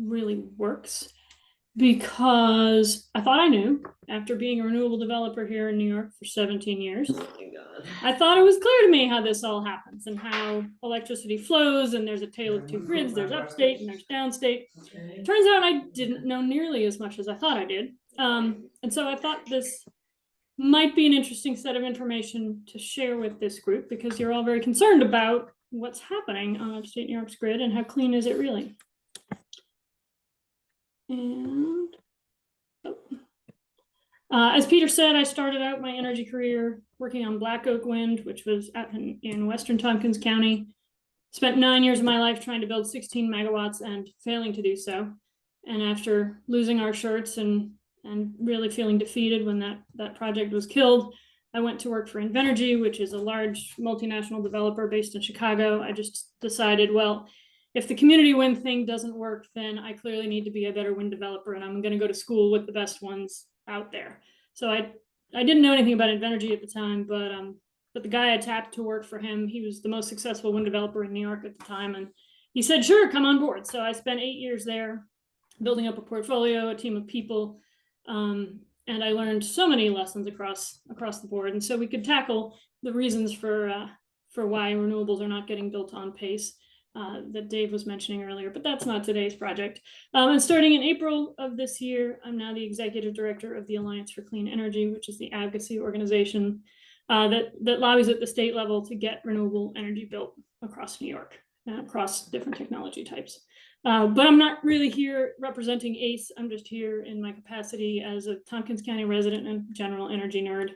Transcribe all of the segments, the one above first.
really works, because I thought I knew after being a renewable developer here in New York for 17 years. Oh my God. I thought it was clear to me how this all happens and how electricity flows, and there's a tale of two grids, there's upstate and there's downstate. Okay. Turns out I didn't know nearly as much as I thought I did. And so I thought this might be an interesting set of information to share with this group, because you're all very concerned about what's happening on upstate New York's grid and how clean is it really. And as Peter said, I started out my energy career working on Black Oak Wind, which was out in Western Tompkins County. Spent 9 years of my life trying to build 16 megawatts and failing to do so. And after losing our shirts and really feeling defeated when that project was killed, I went to work for Invenergy, which is a large multinational developer based in Chicago. I just decided, well, if the community wind thing doesn't work, then I clearly need to be a better wind developer, and I'm going to go to school with the best ones out there. So I didn't know anything about Invenergy at the time, but the guy I tapped to work for him, he was the most successful wind developer in New York at the time, and he said, sure, come on board. So I spent 8 years there building up a portfolio, a team of people, and I learned so many lessons across the board. And so we could tackle the reasons for why renewables are not getting built on pace that Dave was mentioning earlier, but that's not today's project. And starting in April of this year, I'm now the executive director of the Alliance for Clean Energy, which is the advocacy organization that lobbies at the state level to get renewable energy built across New York, across different technology types. But I'm not really here representing ACE. I'm just here in my capacity as a Tompkins County resident and general energy nerd.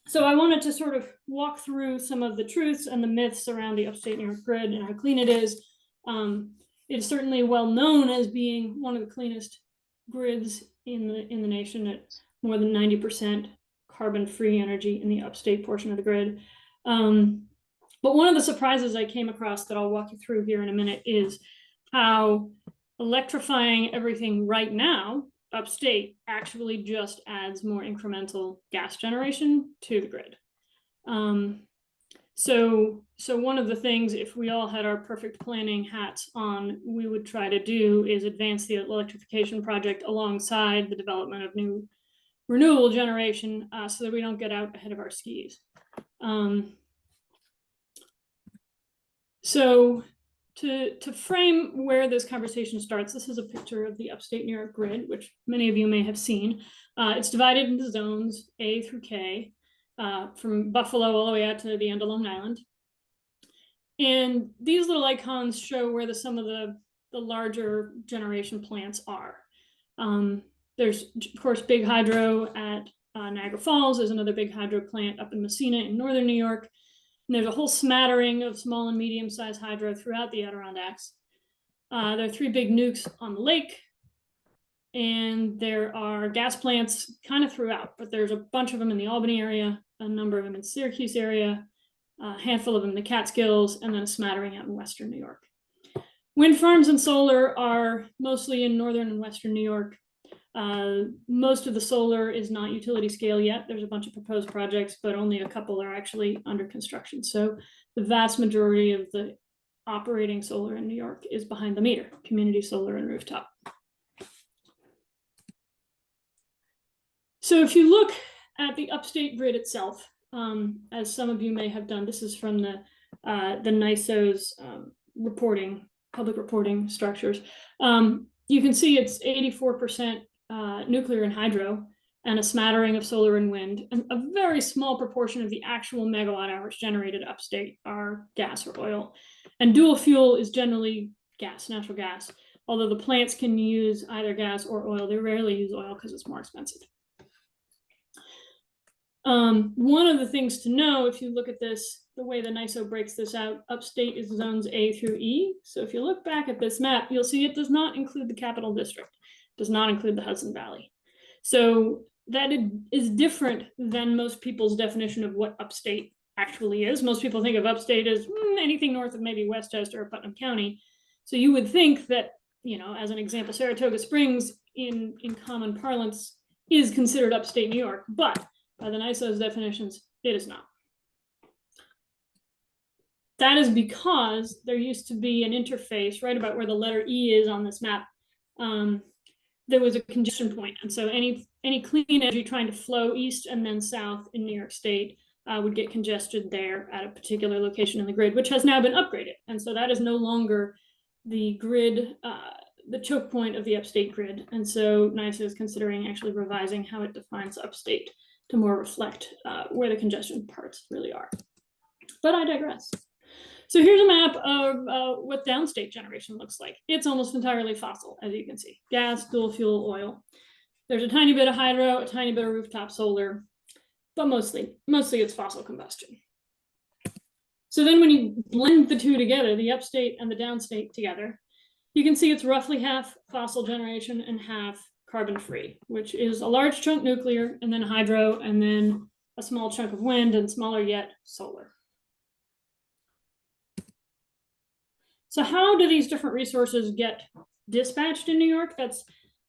So I wanted to sort of walk through some of the truths and the myths around the upstate New York grid and how clean it is. It's certainly well known as being one of the cleanest grids in the nation, at more than 90% carbon-free energy in the upstate portion of the grid. But one of the surprises I came across that I'll walk you through here in a minute is how electrifying everything right now upstate actually just adds more incremental gas generation to the grid. So one of the things, if we all had our perfect planning hats on, we would try to do is advance the electrification project alongside the development of new renewable generation, so that we don't get out ahead of our skis. So to frame where this conversation starts, this is a picture of the upstate New York grid, which many of you may have seen. It's divided into zones A through K, from Buffalo all the way out to the end of Long Island. And these little icons show where some of the larger generation plants are. There's, of course, big hydro at Niagara Falls. There's another big hydro plant up in Messina in northern New York. And there's a whole smattering of small and medium-sized hydro throughout the Adirondacks. There are 3 big nukes on the lake, and there are gas plants kind of throughout, but there's a bunch of them in the Albany area, a number of them in the Syracuse area, a handful of them in the Catskills, and then a smattering out in Western New York. Wind farms and solar are mostly in northern and Western New York. Most of the solar is not utility scale yet. There's a bunch of proposed projects, but only a couple are actually under construction. So the vast majority of the operating solar in New York is behind the meter, community solar and rooftop. So if you look at the upstate grid itself, as some of you may have done, this is from the NYSO's public reporting structures. You can see it's 84% nuclear and hydro, and a smattering of solar and wind, and a very small proportion of the actual megawatt hours generated upstate are gas or oil. And dual fuel is generally gas, natural gas, although the plants can use either gas or oil. They rarely use oil because it's more expensive. One of the things to know, if you look at this, the way the NYSO breaks this out, upstate is zones A through E. So if you look back at this map, you'll see it does not include the Capital District, does not include the Hudson Valley. So that is different than most people's definition of what upstate actually is. Most people think of upstate as anything north of maybe Westchester or Putnam County. So you would think that, you know, as an example, Saratoga Springs in common parlance is considered upstate New York, but by the NYSO's definitions, it is not. That is because there used to be an interface right about where the letter E is on this map. There was a congestion point, and so any clean energy trying to flow east and then south in New York State would get congested there at a particular location in the grid, which has now been upgraded. And so that is no longer the grid, the choke point of the upstate grid. And so NYSERDA is considering actually revising how it defines upstate to more reflect where the congestion parts really are. But I digress. So here's a map of what downstate generation looks like. It's almost entirely fossil, as you can see. Gas, dual fuel, oil. There's a tiny bit of hydro, a tiny bit of rooftop solar, but mostly it's fossil combustion. So then when you blend the two together, the upstate and the downstate together, you can see it's roughly half fossil generation and half carbon-free, which is a large chunk nuclear, and then hydro, and then a small chunk of wind, and smaller yet, solar. So how do these different resources get dispatched in New York?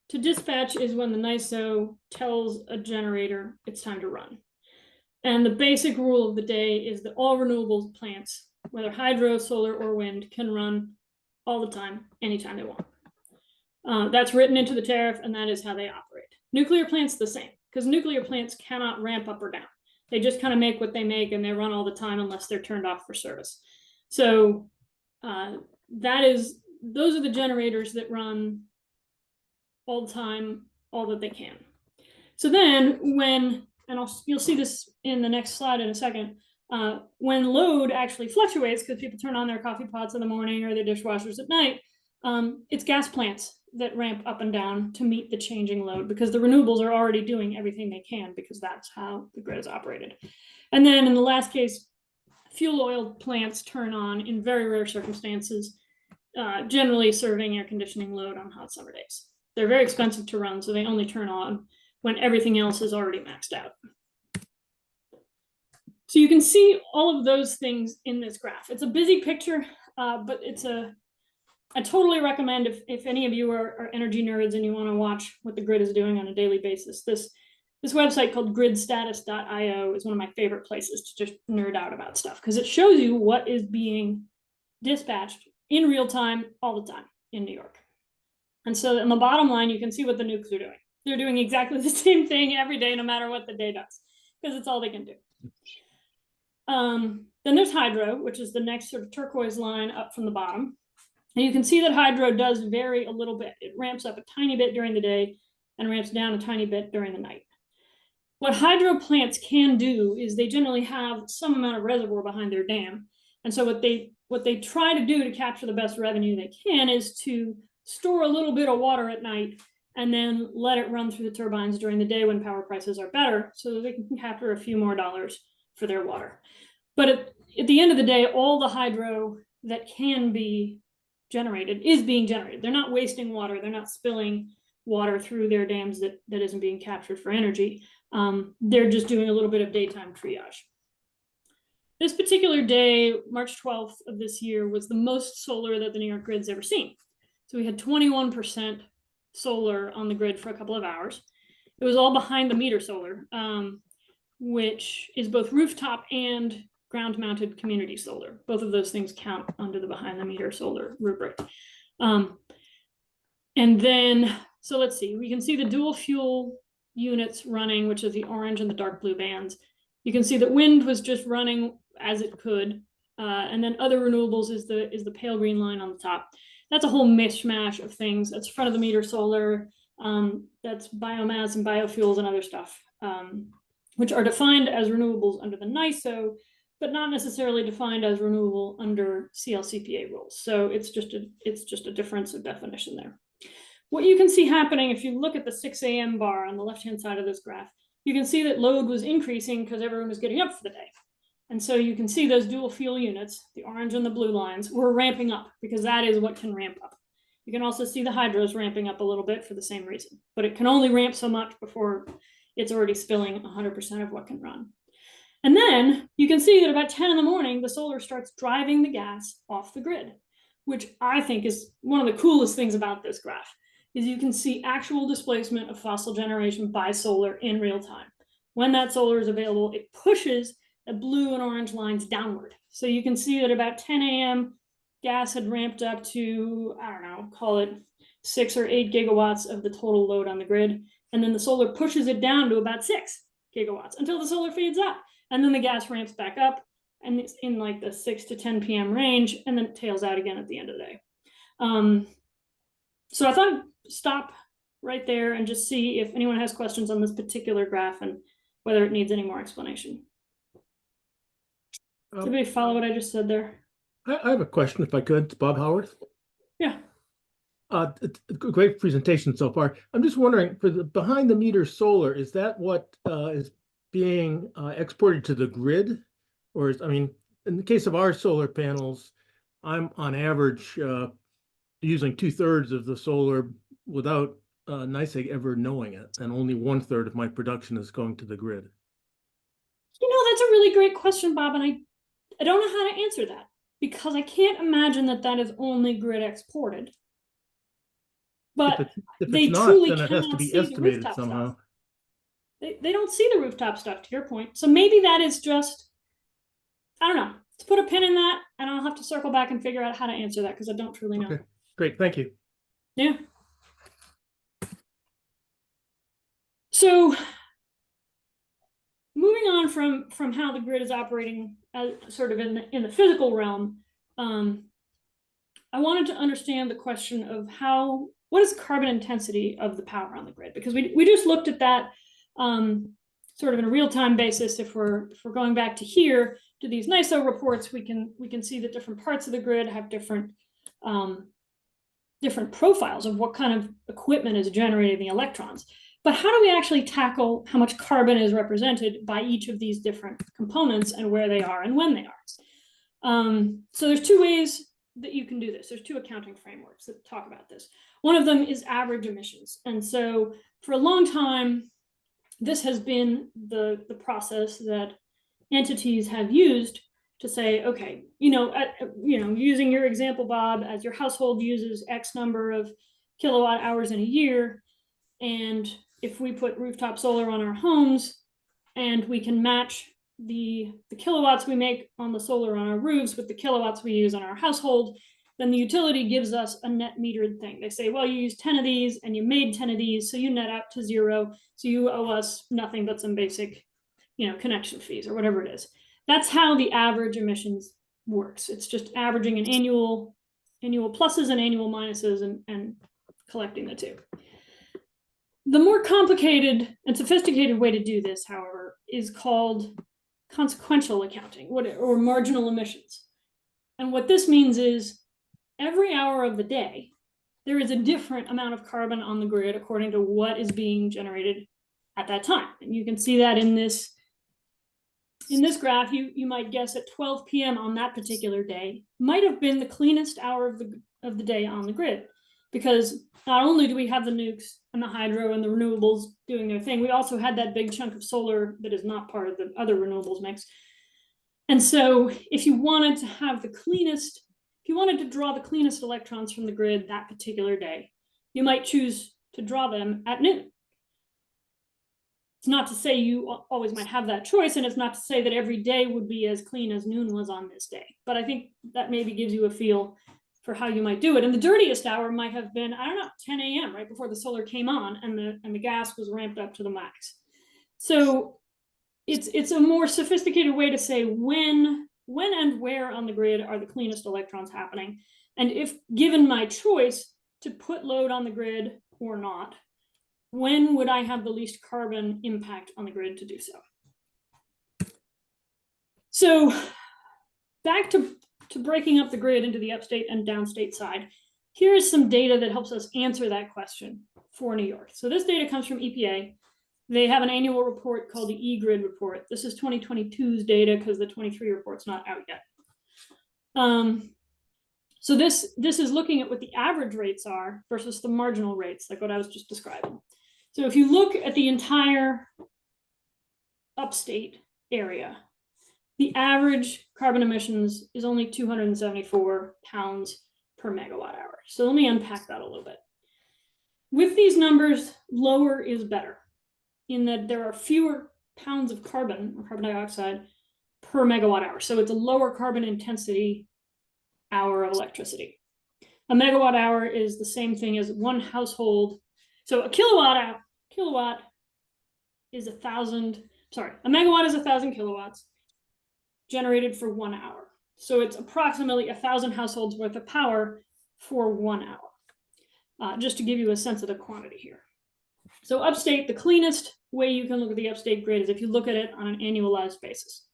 To dispatch is when the NYSO tells a generator it's time to run. And the basic rule of the day is that all renewables plants, whether hydro, solar, or wind, can run all the time, anytime they want. That's written into the tariff, and that is how they operate. Nuclear plants, the same, because nuclear plants cannot ramp up or down. They just kind of make what they make, and they run all the time unless they're turned off for service. So those are the generators that run all the time, all that they can. So then you'll see this in the next slide in a second, when load actually fluctuates because people turn on their coffee pots in the morning or their dishwashers at night, it's gas plants that ramp up and down to meet the changing load, because the renewables are already doing everything they can, because that's how the grid is operated. And then in the last case, fuel oil plants turn on in very rare circumstances, generally serving air conditioning load on hot summer days. They're very expensive to run, so they only turn on when everything else is already maxed out. So you can see all of those things in this graph. It's a busy picture, but I totally recommend if any of you are energy nerds and you want to watch what the grid is doing on a daily basis, this website called gridstatus.io is one of my favorite places to just nerd out about stuff, because it shows you what is being dispatched in real time all the time in New York. And so in the bottom line, you can see what the nukes are doing. They're doing exactly the same thing every day, no matter what the day does, because it's all they can do. Then there's hydro, which is the next sort of turquoise line up from the bottom. And you can see that hydro does vary a little bit. It ramps up a tiny bit during the day and ramps down a tiny bit during the night. What hydro plants can do is they generally have some amount of reservoir behind their dam. And so what they try to do to capture the best revenue they can is to store a little bit of water at night and then let it run through the turbines during the day when power prices are better, so that they can capture a few more dollars for their water. But at the end of the day, all the hydro that can be generated is being generated. They're not wasting water. They're not spilling water through their dams that isn't being captured for energy. They're just doing a little bit of daytime triage. This particular day, March 12th of this year, was the most solar that the New York grid's ever seen. So we had 21% solar on the grid for a couple of hours. It was all behind the meter solar, which is both rooftop and ground-mounted community solar. Both of those things count under the behind the meter solar rubric. And then, so let's see, we can see the dual fuel units running, which is the orange and the dark blue bands. You can see that wind was just running as it could. And then other renewables is the pale green line on the top. That's a whole mishmash of things. That's front of the meter solar. That's biomass and biofuels and other stuff, which are defined as renewables under the NYSO, but not necessarily defined as renewable under CLCPA rules. So it's just a difference of definition there. What you can see happening, if you look at the 6 a.m. bar on the left-hand side of this graph, you can see that load was increasing because everyone was getting up for the day. And so you can see those dual fuel units, the orange and the blue lines, were ramping up because that is what can ramp up. You can also see the hydros ramping up a little bit for the same reason, but it can only ramp so much before it's already spilling 100% of what can run. And then you can see that about 10 in the morning, the solar starts driving the gas off the grid, which I think is one of the coolest things about this graph, is you can see actual displacement of fossil generation by solar in real time. When that solar is available, it pushes blue and orange lines downward. So you can see that about 10 a.m. gas had ramped up to, I don't know, call it 6 or 8 gigawatts of the total load on the grid. And then the solar pushes it down to about 6 gigawatts until the solar fades out. And then the gas ramps back up and it's in like the 6 to 10 p.m. range, and then it tails out again at the end of the day. So I thought I'd stop right there and just see if anyone has questions on this particular graph and whether it needs any more explanation. Does anybody follow what I just said there? I have a question, if I could. It's Bob Howard. Yeah. It's a great presentation so far. I'm just wondering, for the behind the meter solar, is that what is being exported to the grid? Or is, I mean, in the case of our solar panels, I'm on average using 2/3 of the solar without NYSEG ever knowing it, and only 1/3 of my production is going to the grid. You know, that's a really great question, Bob, and I don't know how to answer that because I can't imagine that that is only grid exported. But if they it's not, truly then it has to cannot be see the estimated rooftop somehow. stuff. They don't see the rooftop stuff, to your point. So maybe that is just, I don't know. Let's put a pin in that, and I'll have to circle back and figure out how to answer that because I don't truly know. Okay, great, thank you. Yeah. So moving on from how the grid is operating sort of in the physical realm, I wanted to understand the question of what is the carbon intensity of the power on the grid? Because we just looked at that sort of in a real-time basis. If we're going back to here to these NISO reports, we can see that different parts of the grid have different profiles of what kind of equipment is generating the electrons. But how do we actually tackle how much carbon is represented by each of these different components and where they are and when they are? So there's two ways that you can do this. There's two accounting frameworks that talk about this. One of them is average emissions. And so for a long time, this has been the process that entities have used to say, okay, using your example, Bob, as your household uses X number of kilowatt hours in a year, and if we put rooftop solar on our homes and we can match the kilowatts we make on the solar on our roofs with the kilowatts we use on our household, then the utility gives us a net metered thing. They say, well, you used 10 of these and you made 10 of these, so you net out to 0. So you owe us nothing but some basic, connection fees or whatever it is. That's how the average emissions works. It's just averaging an annual pluses and annual minuses and collecting the two. The more complicated and sophisticated way to do this, however, is called consequential accounting or marginal emissions. And what this means is every hour of the day, there is a different amount of carbon on the grid according to what is being generated at that time. And you can see that in this graph. You might guess at 12 p.m. on that particular day might have been the cleanest hour of the day on the grid, because not only do we have the nukes and the hydro and the renewables doing their thing, we also had that big chunk of solar that is not part of the other renewables mix. And so if you wanted to draw the cleanest electrons from the grid that particular day, you might choose to draw them at noon. It's not to say you always might have that choice, and it's not to say that every day would be as clean as noon was on this day. But I think that maybe gives you a feel for how you might do it. And the dirtiest hour might have been, 10 a.m. right before the solar came on and the gas was ramped up to the max. So it's a more sophisticated way to say when and where on the grid are the cleanest electrons happening. And if given my choice to put load on the grid or not, when would I have the least carbon impact on the grid to do so? So back to breaking up the grid into the upstate and downstate side, here is some data that helps us answer that question for New York. So this data comes from EPA. They have an annual report called the eGrid report. This is 2022's data because the 23 report's not out yet. So this is looking at what the average rates are versus the marginal rates, like what I was just describing. So if you look at the entire upstate area, the average carbon emissions is only 274 pounds per megawatt hour. So let me unpack that a little bit. With these numbers, lower is better, in that there are fewer pounds of carbon or carbon dioxide per megawatt hour. So it's a lower carbon intensity hour of electricity. A megawatt hour is the same thing as one household. So a kilowatt is a megawatt is 1,000 kilowatts generated for 1 hour. So it's approximately 1,000 households worth of power for 1 hour. Just to give you a sense of the quantity here. So upstate, the cleanest way you can look at the upstate grid is if you look at it on an annualized basis.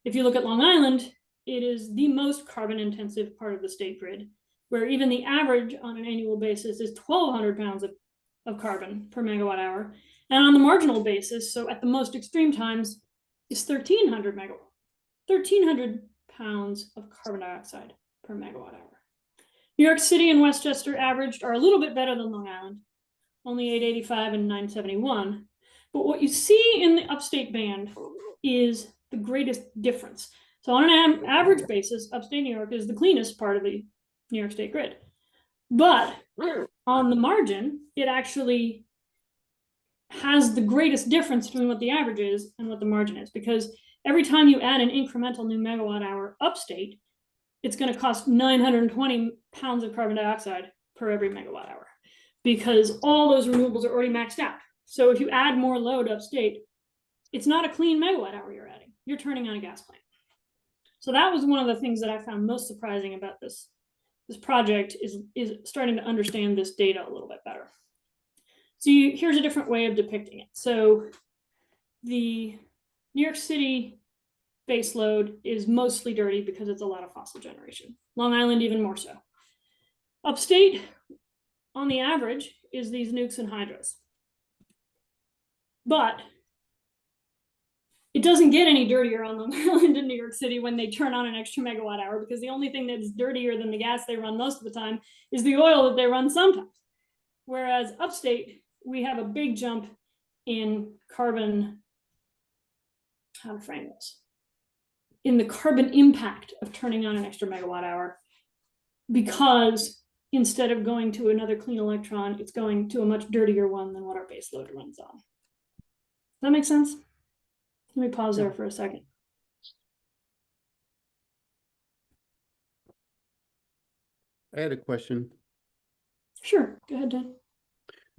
If you look at Long Island, it is the most carbon intensive part of the state grid, where even the average on an annual basis is 1,200 pounds of carbon per megawatt hour. And on the marginal basis, so at the most extreme times, is 1,300 pounds of carbon dioxide per megawatt hour. New York City and Westchester averaged are a little bit better than Long Island, only 885 and 971. But what you see in the upstate band is the greatest difference. So on an average basis, upstate New York is the cleanest part of the New York State grid. But on the margin, it actually has the greatest difference between what the average is and what the margin is, because every time you add an incremental new megawatt hour upstate, it's going to cost 920 pounds of carbon dioxide per every megawatt hour, because all those renewables are already maxed out. So if you add more load upstate, it's not a clean megawatt hour you're adding. You're turning on a gas plant. So that was one of the things that I found most surprising about this project is starting to understand this data a little bit better. So here's a different way of depicting it. So the New York City base load is mostly dirty because it's a lot of fossil generation. Long Island even more so. Upstate, on the average, is these nukes and hydros. But it doesn't get any dirtier on Long Island in New York City when they turn on an extra megawatt hour, because the only thing that's dirtier than the gas they run most of the time is the oil that they run sometimes. Whereas upstate, we have a big jump in carbon, how to frame this, in the carbon impact of turning on an extra megawatt hour, because instead of going to another clean electron, it's going to a much dirtier one than what our base load runs on. Does that make sense? Let me pause there for a second. I had a question. Sure, go ahead, Dan.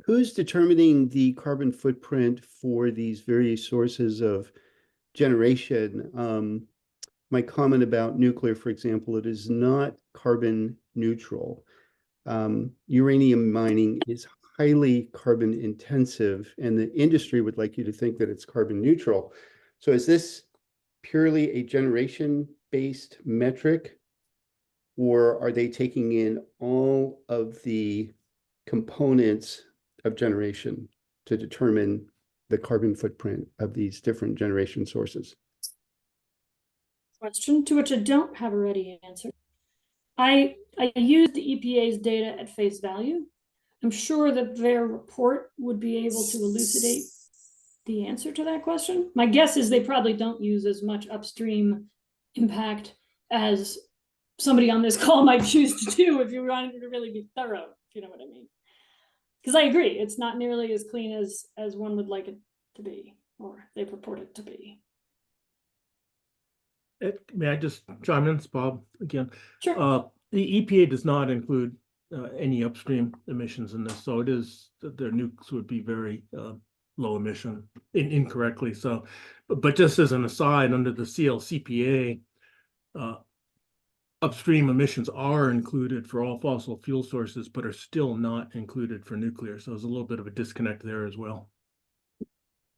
Who's determining the carbon footprint for these various sources of generation? My comment about nuclear, for example, it is not carbon neutral. Uranium mining is highly carbon intensive, and the industry would like you to think that it's carbon neutral. So is this purely a generation-based metric, or are they taking in all of the components of generation to determine the carbon footprint of these different generation sources? Question to which I don't have a ready answer. I used the EPA's data at face value. I'm sure that their report would be able to elucidate the answer to that question. My guess is they probably don't use as much upstream impact as somebody on this call might choose to do if you wanted to really be thorough, if you know what I mean. Because I agree, it's not nearly as clean as one would like it to be, or they purport it to be. May I just chime in, Bob, again? Sure. The EPA does not include any upstream emissions in this, so it is their nukes would be very low emission incorrectly. So, but just as an aside, under the CLCPA, upstream emissions are included for all fossil fuel sources, but are still not included for nuclear. So there's a little bit of a disconnect there as well.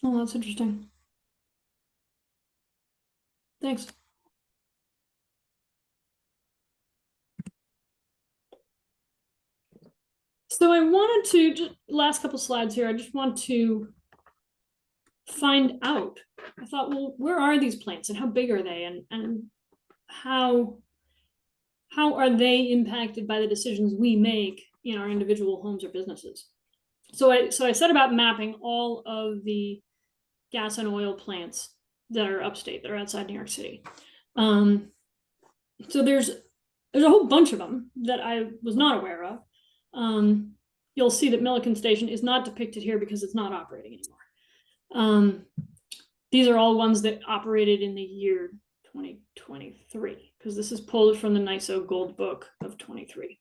Oh, that's interesting. Thanks. So I wanted to, just last couple slides here, I just want to find out. I thought, well, where are these plants and how big are they, and how are they impacted by the decisions we make in our individual homes or businesses? So I set about mapping all of the gas and oil plants that are upstate, that are outside New York City. So there's a whole bunch of them that I was not aware of. You'll see that Milliken Station is not depicted here because it's not operating anymore. These are all ones that operated in the year 2023, because this is pulled from the NISO Gold Book of 23.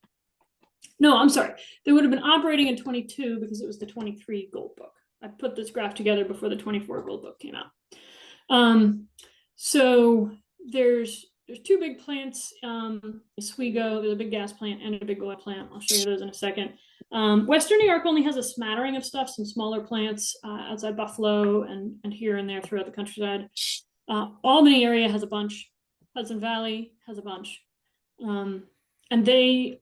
No, I'm sorry. They would have been operating in 22 because it was the 23 Gold Book. I put this graph together before the 24 Gold Book came out. So there's two big plants, Oswego, there's a big gas plant and a big oil plant. I'll show you those in a second. Western New York only has a smattering of stuff, some smaller plants outside Buffalo and here and there throughout the countryside. Albany area has a bunch. Hudson Valley has a bunch. And they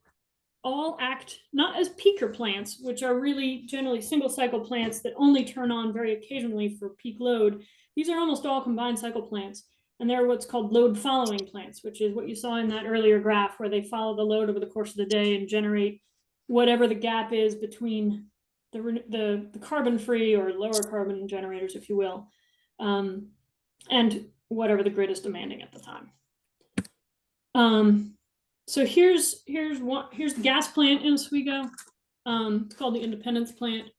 all act not as peaker plants, which are really generally single cycle plants that only turn on very occasionally for peak load. These are almost all combined cycle plants. And they're what's called load following plants, which is what you saw in that earlier graph where they follow the load over the course of the day and generate whatever the gap is between the carbon free or lower carbon generators, if you will, and whatever the grid is demanding at the time. So here's the gas plant in Oswego. It's called the Independence plant.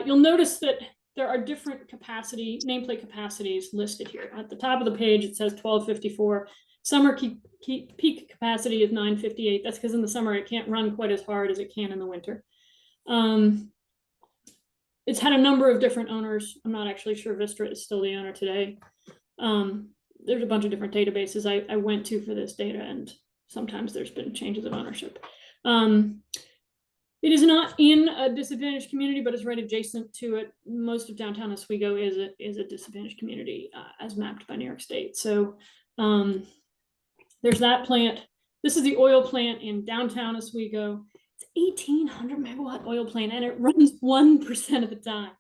You'll notice that there are different nameplate capacities listed here. At the top of the page, it says 1254. Summer peak capacity is 958. That's because in the summer, it can't run quite as hard as it can in the winter. It's had a number of different owners. I'm not actually sure Vistra is still the owner today. There's a bunch of different databases I went to for this data, and sometimes there's been changes of ownership. It is not in a disadvantaged community, but it's right adjacent to it. Most of downtown Oswego is a disadvantaged community as mapped by New York State. So there's that plant. This is the oil plant in downtown Oswego. It's 1,800 megawatt oil plant, and it runs 1% of the time.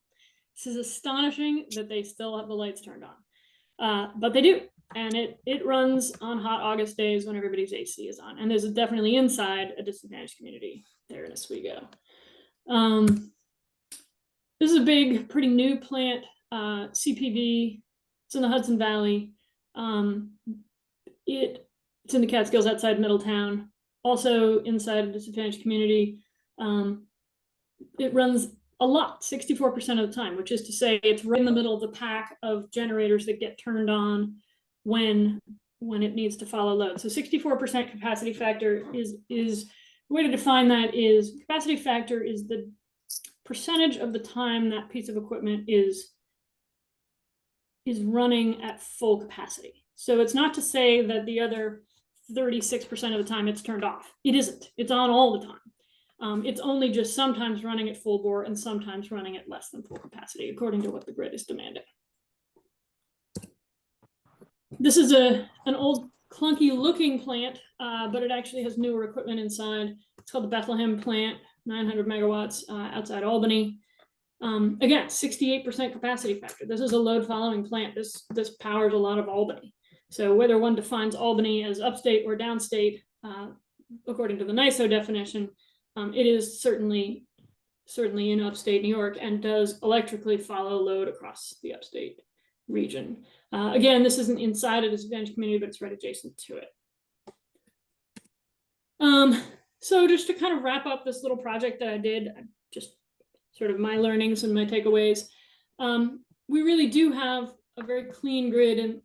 This is astonishing that they still have the lights turned on, but they do. And it runs on hot August days when everybody's AC is on. And there's definitely inside a disadvantaged community there in Oswego. This is a big, pretty new plant, CPV. It's in the Hudson Valley. It's in the Catskills outside Middletown, also inside a disadvantaged community. It runs a lot, 64% of the time, which is to say it's right in the middle of the pack of generators that get turned on when it needs to follow load. So 64% capacity factor is the way to define that is capacity factor is the percentage of the time that piece of equipment is running at full capacity. So it's not to say that the other 36% of the time it's turned off. It isn't. It's on all the time. It's only just sometimes running at full bore and sometimes running at less than full capacity, according to what the grid is demanding. This is an old clunky looking plant, but it actually has newer equipment inside. It's called the Bethlehem plant, 900 megawatts outside Albany. Again, 68% capacity factor. This is a load following plant. This powers a lot of Albany. So whether one defines Albany as upstate or downstate, according to the NISO definition, it is certainly in upstate New York and does electrically follow load across the upstate region. Again, this isn't inside a disadvantaged community, but it's right adjacent to it. So just to kind of wrap up this little project that I did, just sort of my learnings and my takeaways, we really do have a very clean grid, and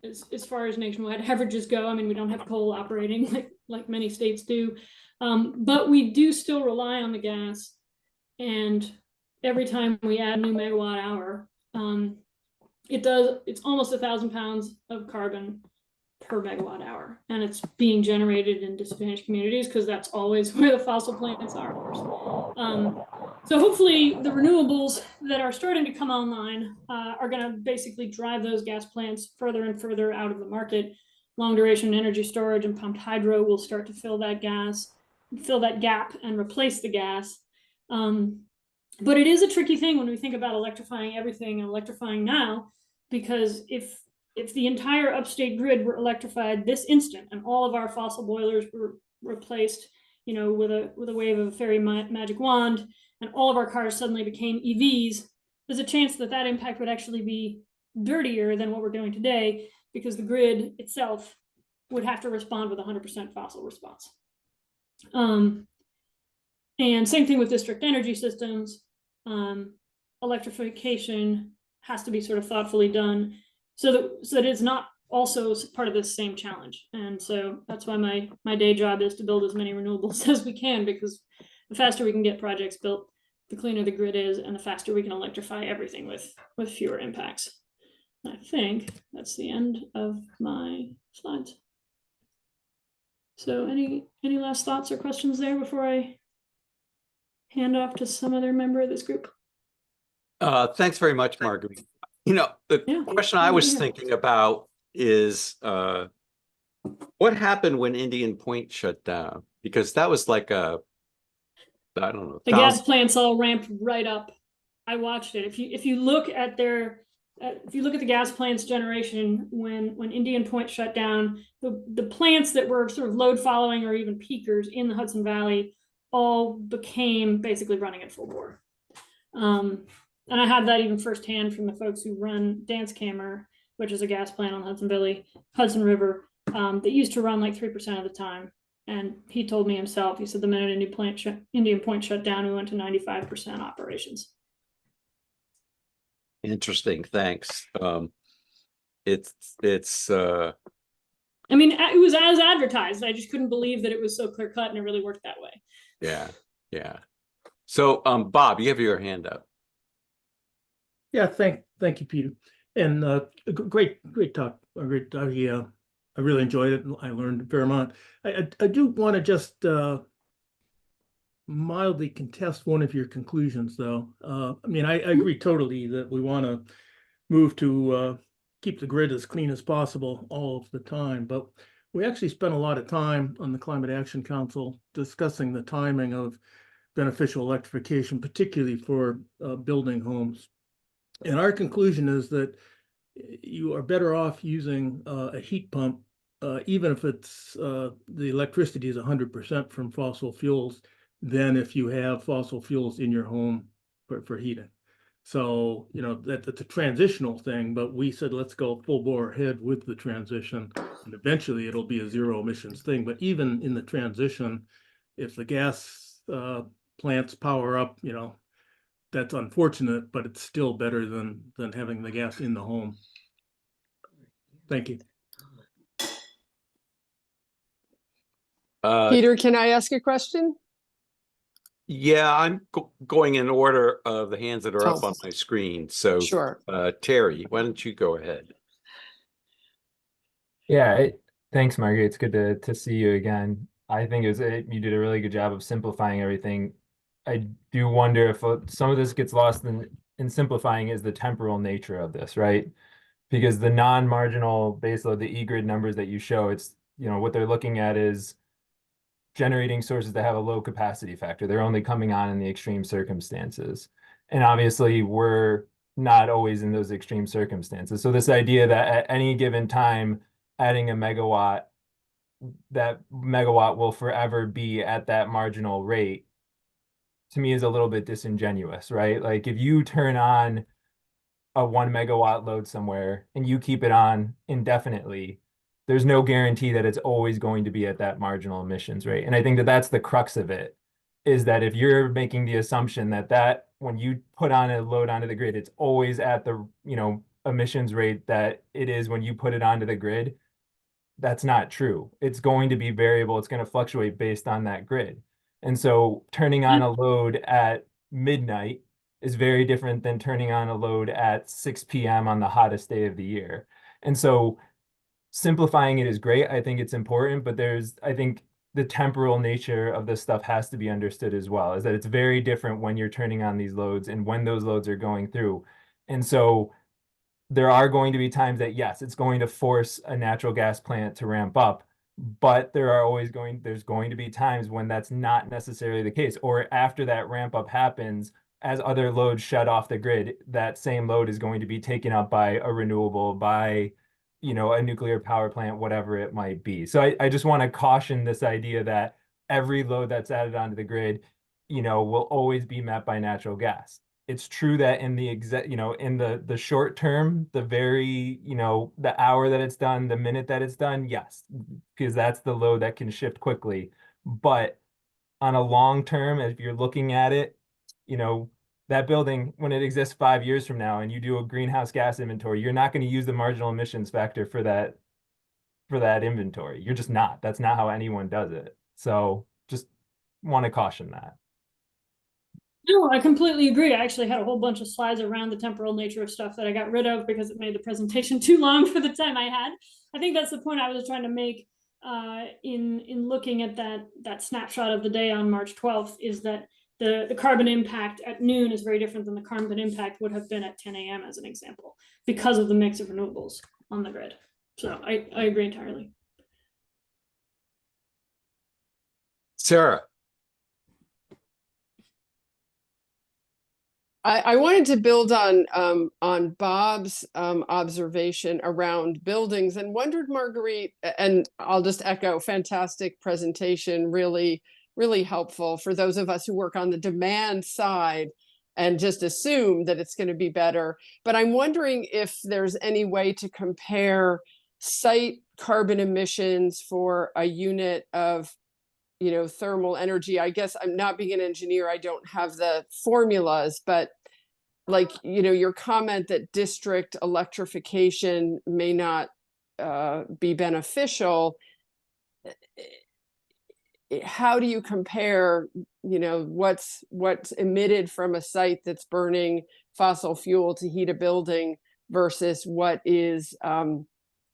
as far as nationwide averages go, I mean, we don't have coal operating like many states do, but we do still rely on the gas, and every time we add new megawatt hour, it's almost 1,000 pounds of carbon per megawatt hour, and it's being generated in disadvantaged communities because that's always where the fossil plants are, of course. So hopefully the renewables that are starting to come online are going to basically drive those gas plants further and further out of the market. Long duration energy storage and pumped hydro will start to fill that gap and replace the gas. But it is a tricky thing when we think about electrifying everything and electrifying now, because if the entire upstate grid were electrified this instant and all of our fossil boilers were replaced, you know, with a wave of a fairy magic wand, and all of our cars suddenly became EVs, there's a chance that that impact would actually be dirtier than what we're doing today, because the grid itself would have to respond with 100% fossil response. And same thing with district energy systems. Electrification has to be sort of thoughtfully done so that it's not also part of this same challenge. And so that's why my day job is to build as many renewables as we can, because the faster we can get projects built, the cleaner the grid is, and the faster we can electrify everything with fewer impacts. I think that's the end of my slides. So any last thoughts or questions there before I hand off to some other member of this group? Thanks very much, Marguerite. The question I was thinking about is what happened when Indian Point shut down? Because that was like I don't know. The gas plants all ramped right up. I watched it. If you look at the gas plants generation when Indian Point shut down, the plants that were sort of load following or even peakers in the Hudson Valley all became basically running at full bore. And I had that even firsthand from the folks who run Dance Camera, which is a gas plant on Hudson River, that used to run like 3% of the time. And he told me himself, he said the minute Indian Point shut down, we went to 95% operations. Interesting, thanks. It's I mean, it was as advertised. I just couldn't believe that it was so clear cut and it really worked that way. Yeah. So, Bob, you have your hand up. Yeah, thank you, Peter. And great talk. Great talk. Yeah, I really enjoyed it, and I learned a fair amount. I do want to just mildly contest one of your conclusions, though. I mean, I agree totally that we want to move to keep the grid as clean as possible all of the time, but we actually spent a lot of time on the Climate Action Council discussing the timing of beneficial electrification, particularly for building homes. And our conclusion is that you are better off using a heat pump, even if it's the electricity is 100% from fossil fuels, than if you have fossil fuels in your home for heating. So, that's a transitional thing, but we said, let's go full bore ahead with the transition, and eventually it'll be a zero emissions thing. But even in the transition, if the gas plants power up, that's unfortunate, but it's still better than having the gas in the home. Thank you. Peter, can I ask a question? Yeah, I'm going in order of the hands that are up on my screen. So, sure. Terry, why don't you go ahead? Yeah, thanks, Margaret. It's good to see you again. I think you did a really good job of simplifying everything. I do wonder if some of this gets lost in simplifying is the temporal nature of this, right? Because the non-marginal baseload, the eGrid numbers that you show, it's, what they're looking at is generating sources that have a low capacity factor. They're only coming on in the extreme circumstances. And obviously we're not always in those extreme circumstances. So this idea that at any given time, adding a megawatt, that megawatt will forever be at that marginal rate, to me is a little bit disingenuous, right? Like if you turn on a 1 megawatt load somewhere and you keep it on indefinitely, there's no guarantee that it's always going to be at that marginal emissions rate. And I think that that's the crux of it, is that if you're making the assumption that when you put on a load onto the grid, it's always at the, emissions rate that it is when you put it onto the grid, that's not true. It's going to be variable. It's going to fluctuate based on that grid. And so turning on a load at midnight is very different than turning on a load at 6 p.m. on the hottest day of the year. And so simplifying it is great. I think it's important, but I think the temporal nature of this stuff has to be understood as well, is that it's very different when you're turning on these loads and when those loads are going through. And so there are going to be times that, yes, it's going to force a natural gas plant to ramp up, but there's going to be times when that's not necessarily the case. Or after that ramp up happens, as other loads shut off the grid, that same load is going to be taken up by a renewable, by a nuclear power plant, whatever it might be. So I just want to caution this idea that every load that's added onto the grid, will always be met by natural gas. It's true that in the in the short term, the very, the hour that it's done, the minute that it's done, yes, because that's the load that can shift quickly. But on a long term, if you're looking at it, that building, when it exists 5 years from now and you do a greenhouse gas inventory, you're not going to use the marginal emissions factor for that inventory. You're just not. That's not how anyone does it. So just want to caution that. No, I completely agree. I actually had a whole bunch of slides around the temporal nature of stuff that I got rid of because it made the presentation too long for the time I had. I think that's the point I was trying to make in looking at that snapshot of the day on March 12th, is that the carbon impact at noon is very different than the carbon impact would have been at 10 a.m. as an example, because of the mix of renewables on the grid. So I agree entirely. Sarah. I wanted to build on Bob's observation around buildings, and wondered, Marguerite, and I'll just echo, fantastic presentation, really, really helpful for those of us who work on the demand side and just assume that it's going to be better. But I'm wondering if there's any way to compare site carbon emissions for a unit of thermal energy. I guess I'm not being an engineer, I don't have the formulas, but like, your comment that district electrification may not be beneficial. How do you compare, what's emitted from a site that's burning fossil fuel to heat a building versus what is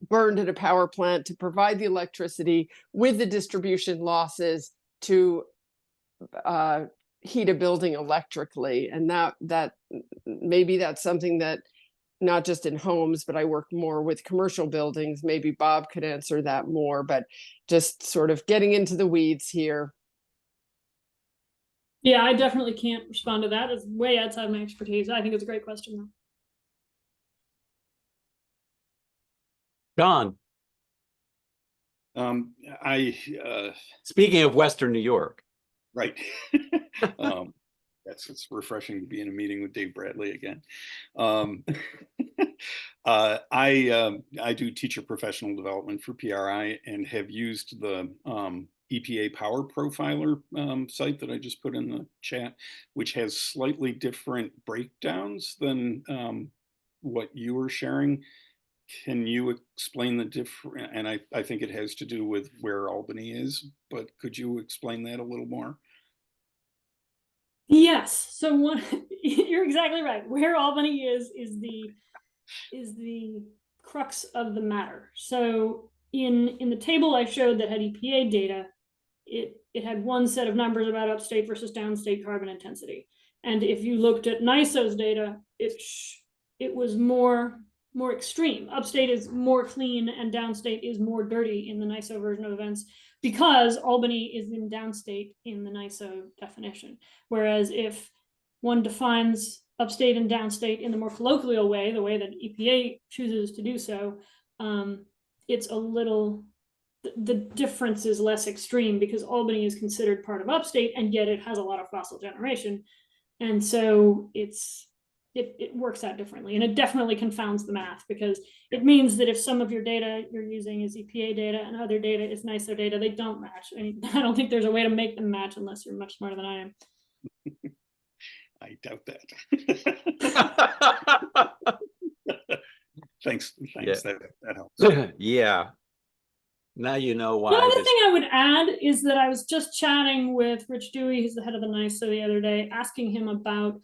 burned at a power plant to provide the electricity with the distribution losses to heat a building electrically? And that maybe that's something that, not just in homes, but I work more with commercial buildings. Maybe Bob could answer that more, but just sort of getting into the weeds here. Yeah, I definitely can't respond to that. It's way outside my expertise. I think it's a great question, John. Speaking of Western New York. Right. It's refreshing to be in a meeting with Dave Bradley again. I do teacher professional development for PRI and have used the EPA Power Profiler site that I just put in the chat, which has slightly different breakdowns than what you were sharing. Can you explain the difference? And I think it has to do with where Albany is, but could you explain that a little more? Yes. So you're exactly right. Where Albany is the crux of the matter. So in the table I showed that had EPA data, it had one set of numbers about upstate versus downstate carbon intensity. And if you looked at NYSO's data, it was more extreme. Upstate is more clean and downstate is more dirty in the NYSO version of events, because Albany is in downstate in the NYSO definition. Whereas if one defines upstate and downstate in the more colloquial way, the way that EPA chooses to do so, it's a little, the difference is less extreme because Albany is considered part of upstate and yet it has a lot of fossil generation. And so it works out differently, and it definitely confounds the math, because it means that if some of your data you're using is EPA data and other data is NYSO data, they don't match. I mean, I don't think there's a way to make them match unless you're much smarter than I am. I doubt that. Thanks. Yeah. That helps. Yeah. Now you know why. The other thing I would add is that I was just chatting with Rich Dewey, who's the head of the NYSO, the other day, asking him about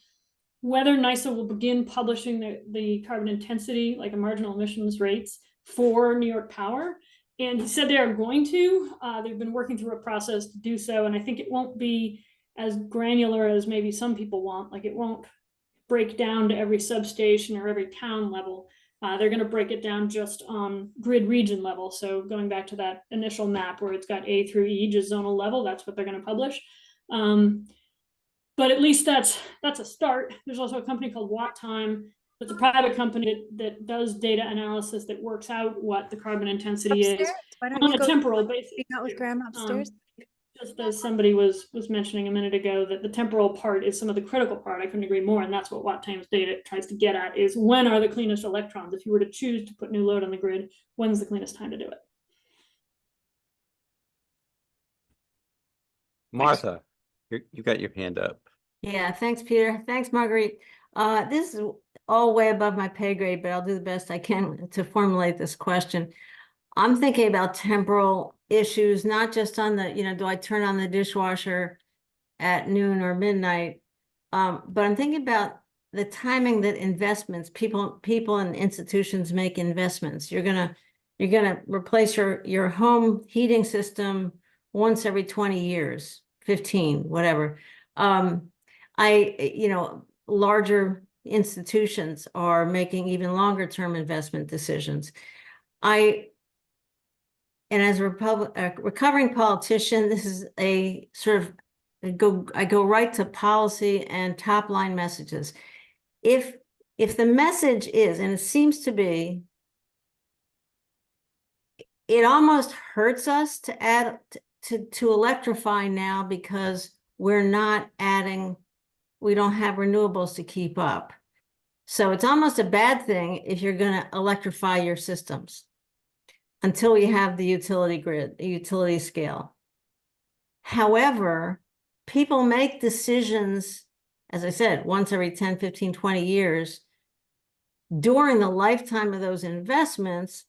whether NYSO will begin publishing the carbon intensity, like a marginal emissions rates for New York Power. And he said they are going to. They've been working through a process to do so. And I think it won't be as granular as maybe some people want. Like, it won't break down to every substation or every town level. They're going to break it down just on grid region level. So going back to that initial map where it's got A through E, just zonal level, that's what they're going to publish. But at least that's a start. There's also a company called Watt Time. It's a private company that does data analysis that works out what the carbon intensity is on a temporal basis. Out with Graham upstairs. Just as somebody was mentioning a minute ago, that the temporal part is some of the critical part. I couldn't agree more. And that's what Watt Time's data tries to get at, is when are the cleanest electrons? If you were to choose to put new load on the grid, when's the cleanest time to do it? Martha, you got your hand up. Yeah, thanks, Peter. Thanks, Marguerite. This is all way above my pay grade, but I'll do the best I can to formulate this question. I'm thinking about temporal issues, not just on the, do I turn on the dishwasher at noon or midnight? But I'm thinking about the timing that investments, people and institutions make investments. You're gonna replace your home heating system once every 20 years, 15, whatever. Larger institutions are making even longer term investment decisions. And as a recovering politician, this is a sort of, I go right to policy and top line messages. If the message is, and it seems to be, it almost hurts us to add to electrify now because we don't have renewables to keep up. So it's almost a bad thing if you're going to electrify your systems until we have the utility grid, the utility scale. However, people make decisions, as I said, once every 10, 15, 20 years. During the lifetime of those investments,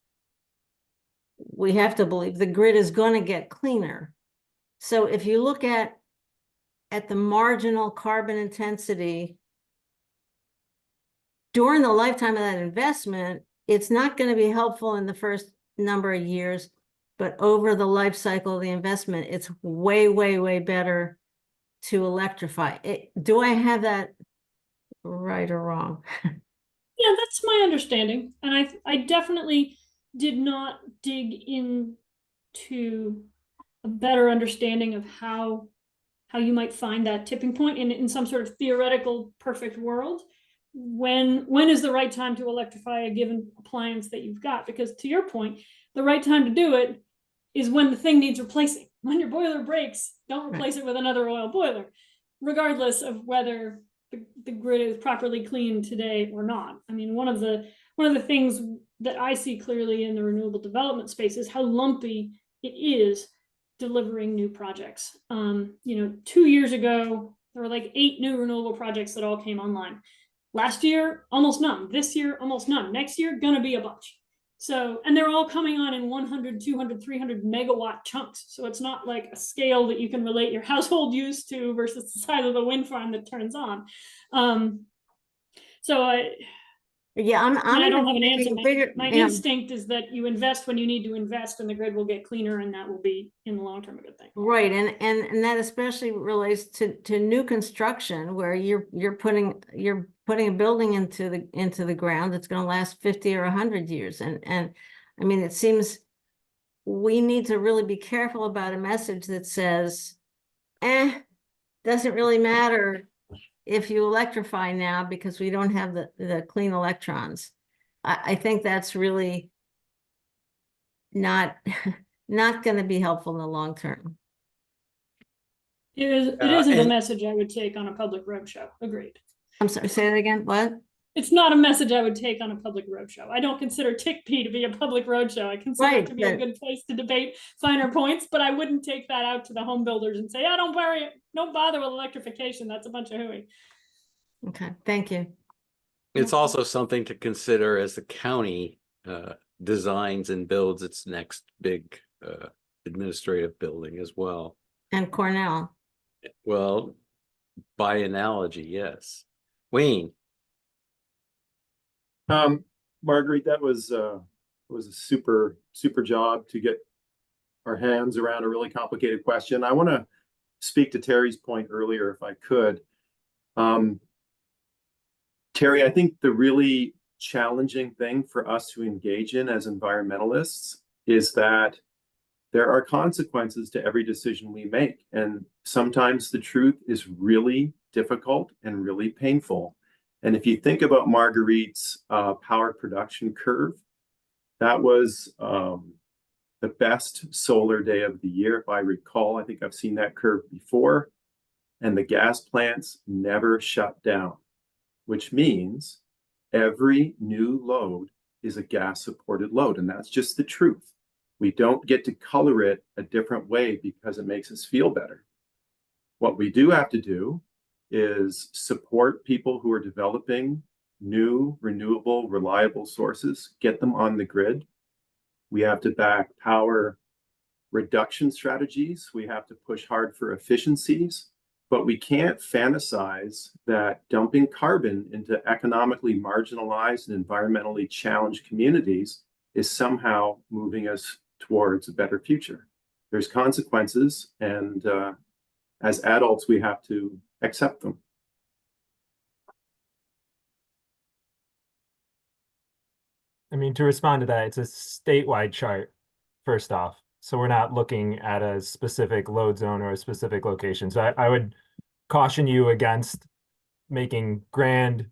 we have to believe the grid is going to get cleaner. So if you look at the marginal carbon intensity during the lifetime of that investment, it's not going to be helpful in the first number of years, but over the life cycle of the investment, it's way, way, way better to electrify it. Do I have that right or wrong? Yeah, that's my understanding. And I definitely did not dig into a better understanding of how you might find that tipping point in some sort of theoretical perfect world. When is the right time to electrify a given appliance that you've got? Because to your point, the right time to do it is when the thing needs replacing. When your boiler breaks, don't replace it with another oil boiler, regardless of whether the grid is properly cleaned today or not. I mean, one of the things that I see clearly in the renewable development space is how lumpy it is delivering new projects. 2 years ago, there were like 8 new renewable projects that all came online. Last year, almost none. This year, almost none. Next year, gonna be a bunch. So, and they're all coming on in 100, 200, 300 megawatt chunks. So it's not like a scale that you can relate your household use to versus the size of the wind farm that turns on. Yeah, I don't have an answer. My instinct is that you invest when you need to invest, and the grid will get cleaner, and that will be in the long term a good thing. Right, and that especially relates to new construction where you're putting a building into the ground that's going to last 50 or 100 years, and I mean, it seems we need to really be careful about a message that says, doesn't really matter if you electrify now because we don't have the clean electrons. I think that's really not going to be helpful in the long term. It isn't a message I would take on a public roadshow. Agreed. I'm sorry, say that again. What? It's not a message I would take on a public roadshow. I don't consider TCCPI to be a public roadshow. I consider it to be a good place to debate finer points, but I wouldn't take that out to the home builders and say, don't worry, don't bother with electrification. That's a bunch of hooey. Okay, thank you. It's also something to consider as the county designs and builds its next big administrative building as well. And Cornell. Well, by analogy, yes. Wayne. Marguerite, that was a super job to get our hands around a really complicated question. I want to speak to Terry's point earlier, if I could. Terry, I think the really challenging thing for us to engage in as environmentalists is that there are consequences to every decision we make. And sometimes the truth is really difficult and really painful. And if you think about Marguerite's power production curve, that was the best solar day of the year, if I recall. I think I've seen that curve before. And the gas plants never shut down, which means every new load is a gas-supported load. And that's just the truth. We don't get to color it a different way because it makes us feel better. What we do have to do is support people who are developing new, renewable, reliable sources, get them on the grid. We have to back power reduction strategies. We have to push hard for efficiencies, but we can't fantasize that dumping carbon into economically marginalized and environmentally challenged communities is somehow moving us towards a better future. There's consequences, and as adults, we have to accept them. I mean, to respond to that, it's a statewide chart, first off. So we're not looking at a specific load zone or a specific location. So I would caution you against making grand,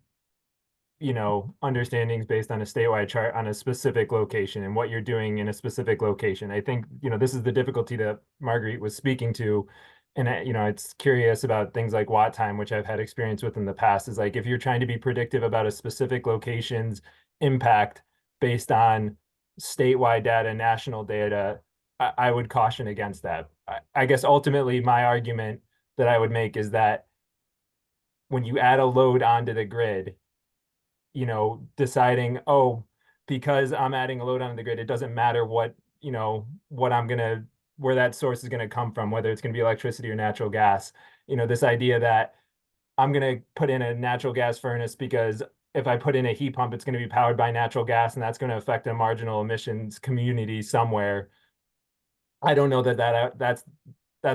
understandings based on a statewide chart on a specific location and what you're doing in a specific location. I think, this is the difficulty that Marguerite was speaking to. And, it's curious about things like watt time, which I've had experience with in the past, is like, if you're trying to be predictive about a specific location's impact based on statewide data, national data, I would caution against that. I guess ultimately my argument that I would make is that when you add a load onto the grid, deciding, oh, because I'm adding a load onto the grid, it doesn't matter what where that source is going to come from, whether it's going to be electricity or natural gas. This idea that I'm going to put in a natural gas furnace because if I put in a heat pump, it's going to be powered by natural gas, and that's going to affect a marginal emissions community somewhere. I don't know that's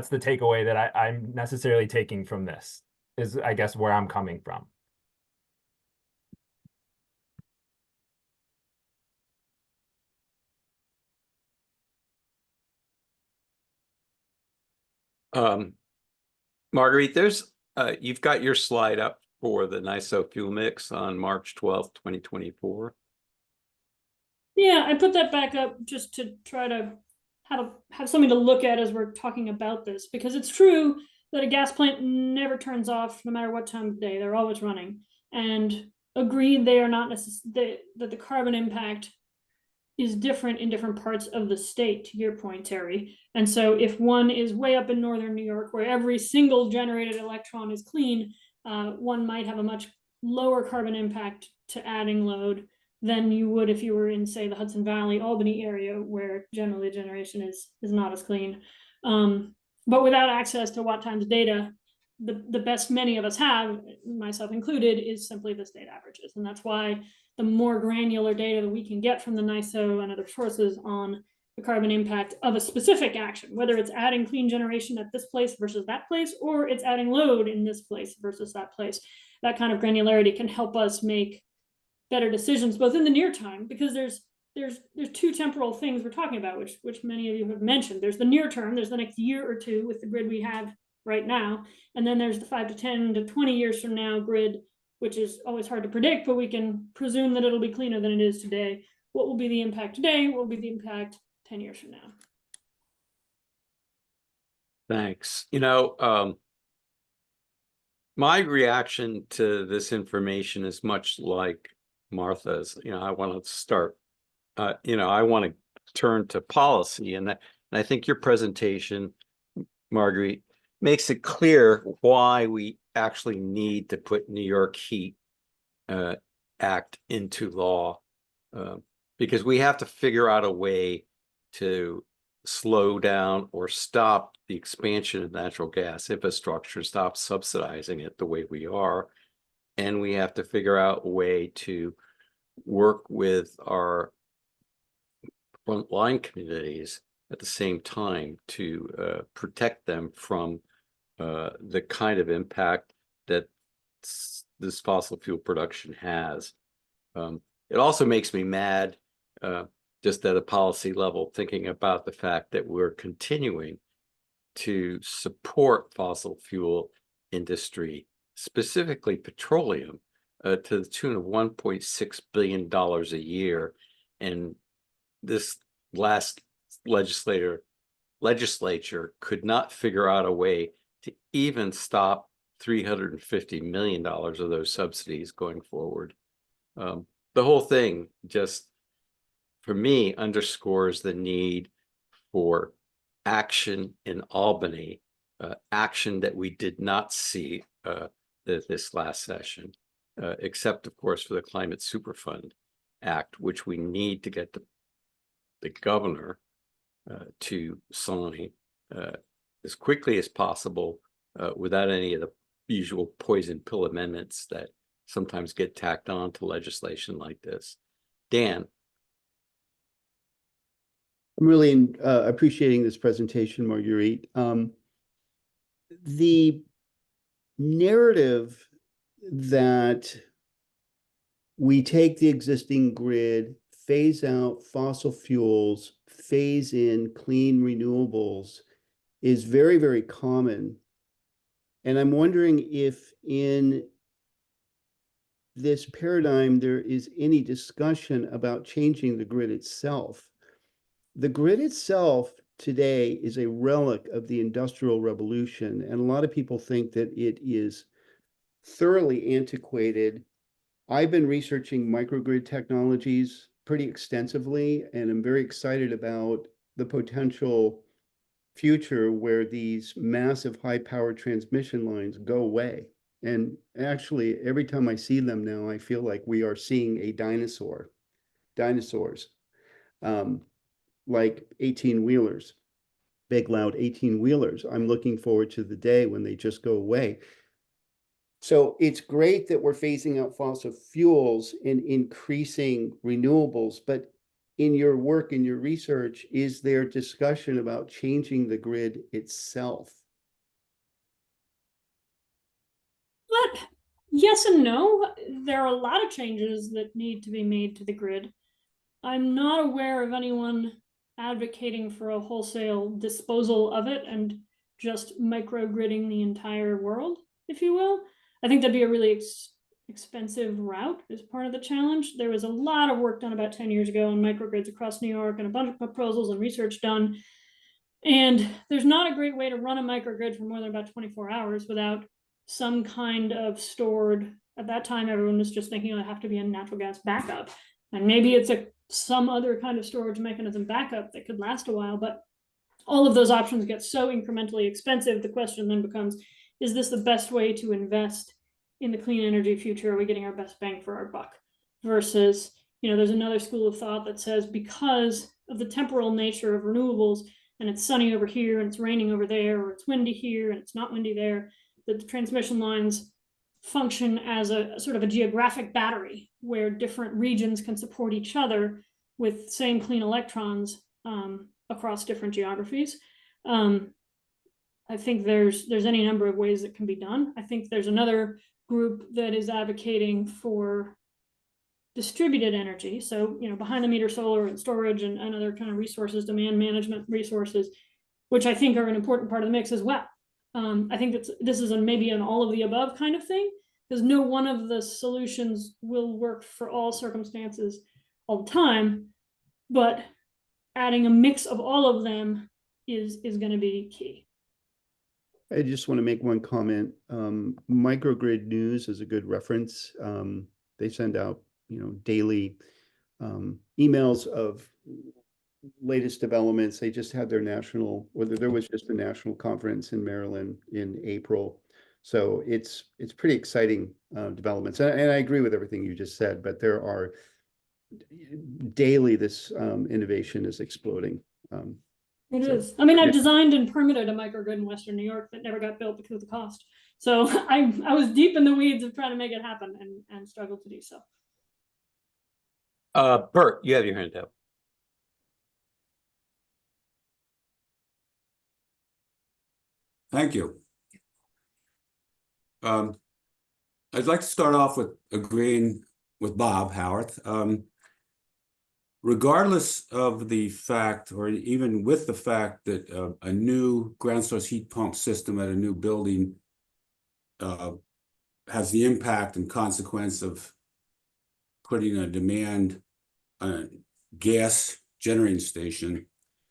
the takeaway that I'm necessarily taking from this, is I guess where I'm coming from. Marguerite, you've got your slide up for the NISO fuel mix on March 12th, 2024. Yeah, I put that back up just to try to have something to look at as we're talking about this, because it's true that a gas plant never turns off no matter what time of day. They're always running. And agreed, they are not necessarily, that the carbon impact is different in different parts of the state, to your point, Terry. And so if one is way up in northern New York, where every single generated electron is clean, one might have a much lower carbon impact to adding load than you would if you were in, say, the Hudson Valley, Albany area, where generally generation is not as clean. But without access to watt times data, the best many of us have, myself included, is simply the state averages. And that's why the more granular data that we can get from the NISO and other sources on the carbon impact of a specific action, whether it's adding clean generation at this place versus that place, or it's adding load in this place versus that place, that kind of granularity can help us make better decisions, both in the near time, because there's two temporal things we're talking about, which many of you have mentioned. There's the near term, there's the next year or two with the grid we have right now, and then there's the 5 to 10 to 20 years from now grid, which is always hard to predict, but we can presume that it'll be cleaner than it is today. What will be the impact today? What will be the impact 10 years from now? Thanks. My reaction to this information is much like Martha's. I want to start, I want to turn to policy, and I think your presentation, Marguerite, makes it clear why we actually need to put New York Heat Act into law, because we have to figure out a way to slow down or stop the expansion of natural gas infrastructure, stop subsidizing it the way we are. And we have to figure out a way to work with our frontline communities at the same time to protect them from the kind of impact that this fossil fuel production has. It also makes me mad, just at a policy level, thinking about the fact that we're continuing to support fossil fuel industry, specifically petroleum, to the tune of $1.6 billion a year. And this last legislature could not figure out a way to even stop $350 million of those subsidies going forward. The whole thing just, for me, underscores the need for action in Albany, action that we did not see this last session, except of course for the Climate Superfund Act, which we need to get the governor to sign as quickly as possible without any of the usual poison pill amendments that sometimes get tacked on to legislation like this. Dan. I'm really appreciating this presentation, Marguerite. The narrative that we take the existing grid, phase out fossil fuels, phase in clean renewables is very, very common. And I'm wondering if in this paradigm there is any discussion about changing the grid itself. The grid itself today is a relic of the Industrial Revolution, and a lot of people think that it is thoroughly antiquated. I've been researching microgrid technologies pretty extensively, and I'm very excited about the potential future where these massive high-power transmission lines go away. And actually, every time I see them now, I feel like we are seeing a dinosaurs, like 18-wheelers, big, loud 18-wheelers. I'm looking forward to the day when they just go away. So it's great that we're phasing out fossil fuels and increasing renewables, but in your work, in your research, is there discussion about changing the grid itself? But yes and no. There are a lot of changes that need to be made to the grid. I'm not aware of anyone advocating for a wholesale disposal of it and just microgridding the entire world, if you will. I think that'd be a really expensive route as part of the challenge. There was a lot of work done about 10 years ago on microgrids across New York and a bunch of proposals and research done. And there's not a great way to run a microgrid for more than about 24 hours without some kind of stored, at that time, everyone was just thinking it would have to be a natural gas backup. And maybe it's some other kind of storage mechanism backup that could last a while, but all of those options get so incrementally expensive. The question then becomes, is this the best way to invest in the clean energy future? Are we getting our best bang for our buck? Versus, there's another school of thought that says because of the temporal nature of renewables, and it's sunny over here and it's raining over there, or it's windy here and it's not windy there, that the transmission lines function as a sort of a geographic battery where different regions can support each other with same clean electrons across different geographies. I think there's any number of ways that can be done. I think there's another group that is advocating for distributed energy. So, behind the meter solar and storage and other kind of resources, demand management resources, which I think are an important part of the mix as well. I think this is maybe an all of the above kind of thing, because no one of the solutions will work for all circumstances all the time, but adding a mix of all of them is going to be key. I just want to make one comment. Microgrid News is a good reference. They send out, daily emails of latest developments. They just had their there was just a national conference in Maryland in April. So it's pretty exciting developments. And I agree with everything you just said, but there are daily, this innovation is exploding. It is. I mean, I've designed and permitted a microgrid in Western New York that never got built because of the cost. So I was deep in the weeds of trying to make it happen and struggled to do so. Bert, you have your hand up. Thank you. I'd like to start off with agreeing with Bob Howarth. Regardless of the fact, or even with the fact that a new ground source heat pump system at a new building has the impact and consequence of putting a demand on a gas generating station,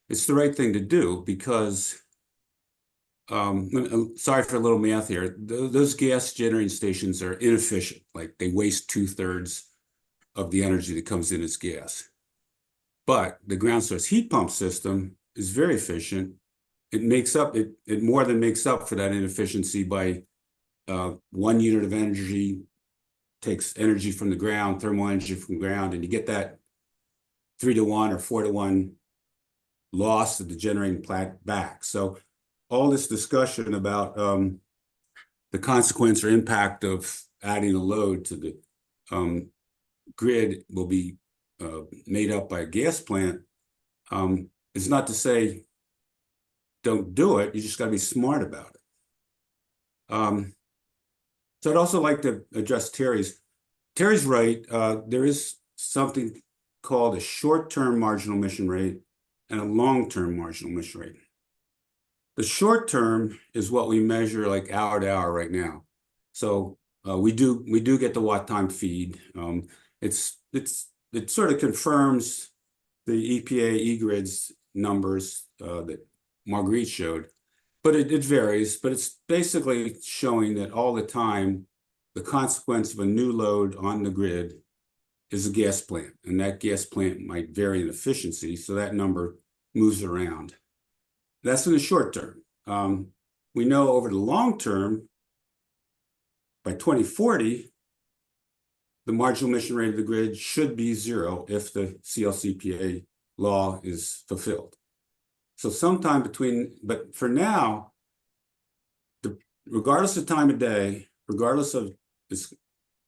it's the right thing to do because sorry for a little math here. Those gas generating stations are inefficient. Like they waste 2/3 of the energy that comes in as gas. But the ground source heat pump system is very efficient. It makes up, it more than makes up for that inefficiency by 1 unit of energy takes energy from the ground, thermal energy from the ground, and you get that 3-to-1 or 4-to-1 loss of the generating plant back. So all this discussion about the consequence or impact of adding a load to the grid will be made up by a gas plant is not to say don't do it. You just got to be smart about it. So I'd also like to address Terry's right. There is something called a short-term marginal emission rate and a long-term marginal emission rate. The short term is what we measure like hour to hour right now. So we do get the watt time feed. It sort of confirms the EPA eGrids numbers that Marguerite showed, but it varies. But it's basically showing that all the time, the consequence of a new load on the grid is a gas plant, and that gas plant might vary in efficiency, so that number moves around. That's in the short term. We know over the long term, by 2040, the marginal emission rate of the grid should be 0 if the CLCPA law is fulfilled. So sometime between, but for now, regardless of time of day, regardless of it's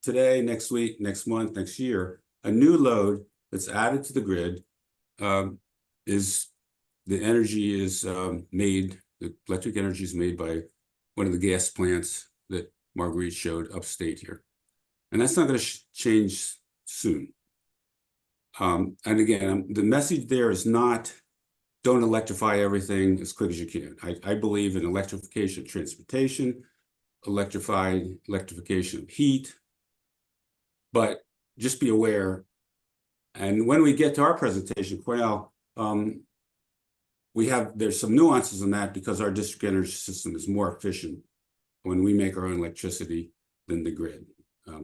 today, next week, next month, next year, a new load that's added to the grid is the energy is made, the electric energy is made by one of the gas plants that Marguerite showed upstate here. And that's not going to change soon. And again, the message there is not don't electrify everything as quick as you can. I believe in electrification of transportation, electrification of heat, but just be aware. And when we get to our presentation, Cornell, there's some nuances in that because our district energy system is more efficient when we make our own electricity than the grid.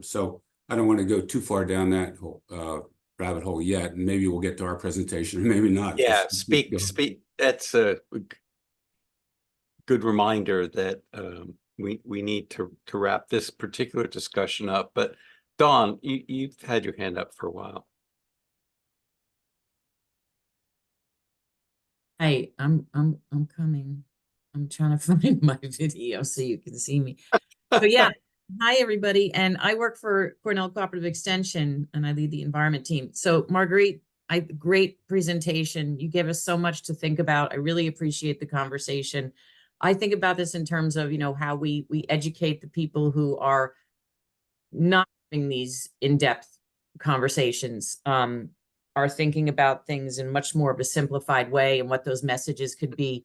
So I don't want to go too far down that rabbit hole yet, and maybe we'll get to our presentation, or maybe not. Yeah, speak. That's a good reminder that we need to wrap this particular discussion up. But Dawn, you've had your hand up for a while. Hi, I'm coming. I'm trying to find my video so you can see me. So yeah, hi everybody. And I work for Cornell Cooperative Extension and I lead the environment team. So Marguerite, great presentation. You gave us so much to think about. I really appreciate the conversation. I think about this in terms of, how we educate the people who are not having these in-depth conversations, are thinking about things in much more of a simplified way and what those messages could be.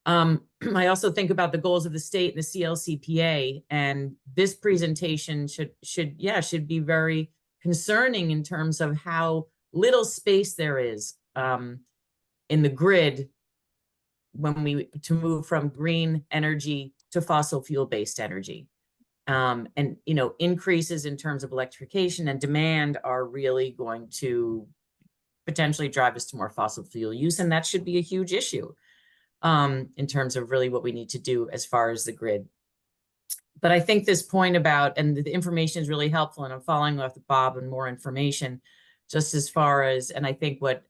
I also think about the goals of the state and the CLCPA, and this presentation should be very concerning in terms of how little space there is in the grid to move from green energy to fossil fuel based energy. And increases in terms of electrification and demand are really going to potentially drive us to more fossil fuel use, and that should be a huge issue in terms of really what we need to do as far as the grid. But I think this point about, and the information is really helpful, and I'm following up with Bob and more information, just as far as, and I think what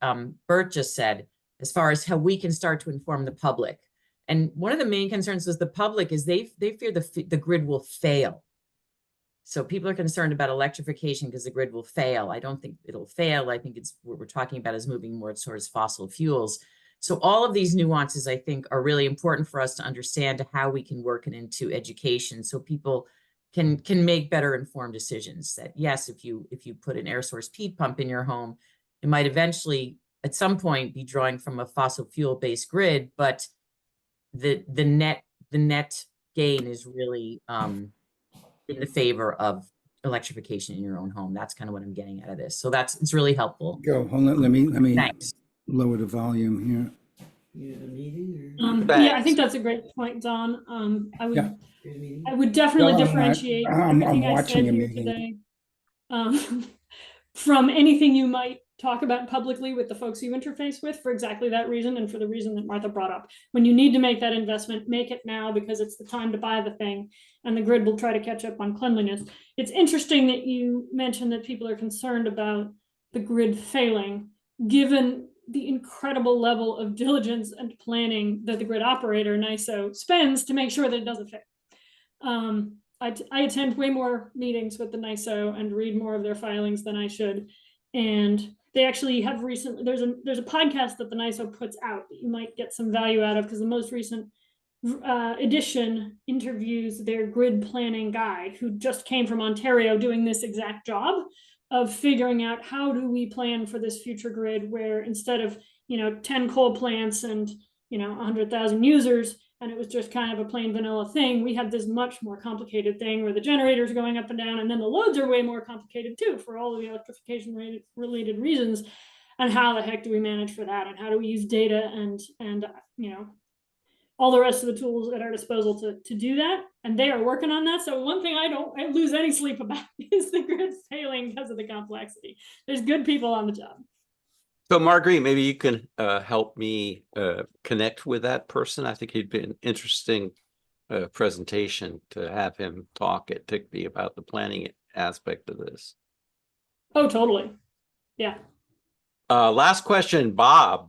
Bert just said, as far as how we can start to inform the public. And one of the main concerns with the public is they fear the grid will fail. So people are concerned about electrification because the grid will fail. I don't think it'll fail. I think it's what we're talking about is moving more towards fossil fuels. So all of these nuances, I think, are really important for us to understand how we can work it into education so people can make better informed decisions. That yes, if you put an air source heat pump in your home, it might eventually at some point be drawing from a fossil fuel based grid, but the net gain is really in the favor of electrification in your own home. That's kind of what I'm getting out of this. So it's really helpful. Go, hold on, let me Thanks. lower the volume here. Yeah, I think that's a great point, Don. I would definitely differentiate I'm everything I watching said a here meeting. today from anything you might talk about publicly with the folks you interface with for exactly that reason, and for the reason that Martha brought up. When you need to make that investment, make it now, because it's the time to buy the thing, and the grid will try to catch up on cleanliness. It's interesting that you mentioned that people are concerned about the grid failing, given the incredible level of diligence and planning that the grid operator, NISO, spends to make sure that it doesn't fail. I attend way more meetings with the NISO and read more of their filings than I should. And they actually have recently, there's a podcast that the NISO puts out that you might get some value out of, because the most recent edition interviews their grid planning guy, who just came from Ontario doing this exact job of figuring out how do we plan for this future grid, where instead of 10 coal plants and 100,000 users, and it was just kind of a plain vanilla thing, we have this much more complicated thing where the generators are going up and down, and then the loads are way more complicated too, for all of the electrification related reasons. And how the heck do we manage for that? And how do we use data and all the rest of the tools at our disposal to do that? And they are working on that. So one thing I don't lose any sleep about is the grid failing because of the complexity. There's good people on the job. So Marguerite, maybe you can help me connect with that person. I think he'd be an interesting presentation to have him talk at TCCPI about the planning aspect of this. Oh, totally. Yeah. Last question, Bob.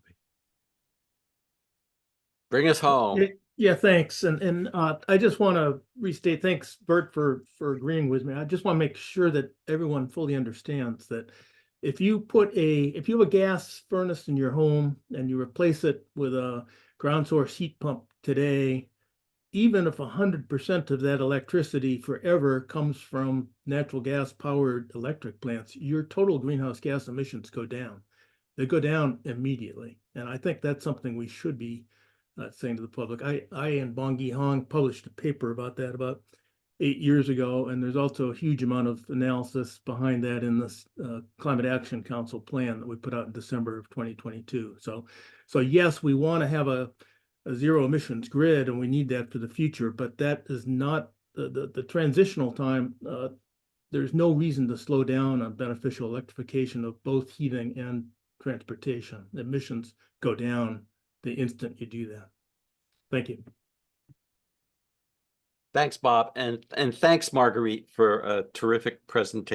Bring us home. Yeah, thanks. And I just want to restate, thanks, Bert, for agreeing with me. I just want to make sure that everyone fully understands that if you have a gas furnace in your home and you replace it with a ground source heat pump today, even if 100% of that electricity forever comes from natural gas powered electric plants, your total greenhouse gas emissions go down. They go down immediately. And I think that's something we should be saying to the public. I and Bongi Hong published a paper about that about 8 years ago, and there's also a huge amount of analysis behind that in this Climate Action Council plan that we put out in December of 2022. So yes, we want to have a zero emissions grid, and we need that for the future, but that is not the transitional time. There's no reason to slow down on beneficial electrification of both heating and transportation. Emissions go down the instant you do that. Thank you. Thanks, Bob. And thanks, Marguerite, for a terrific presentation.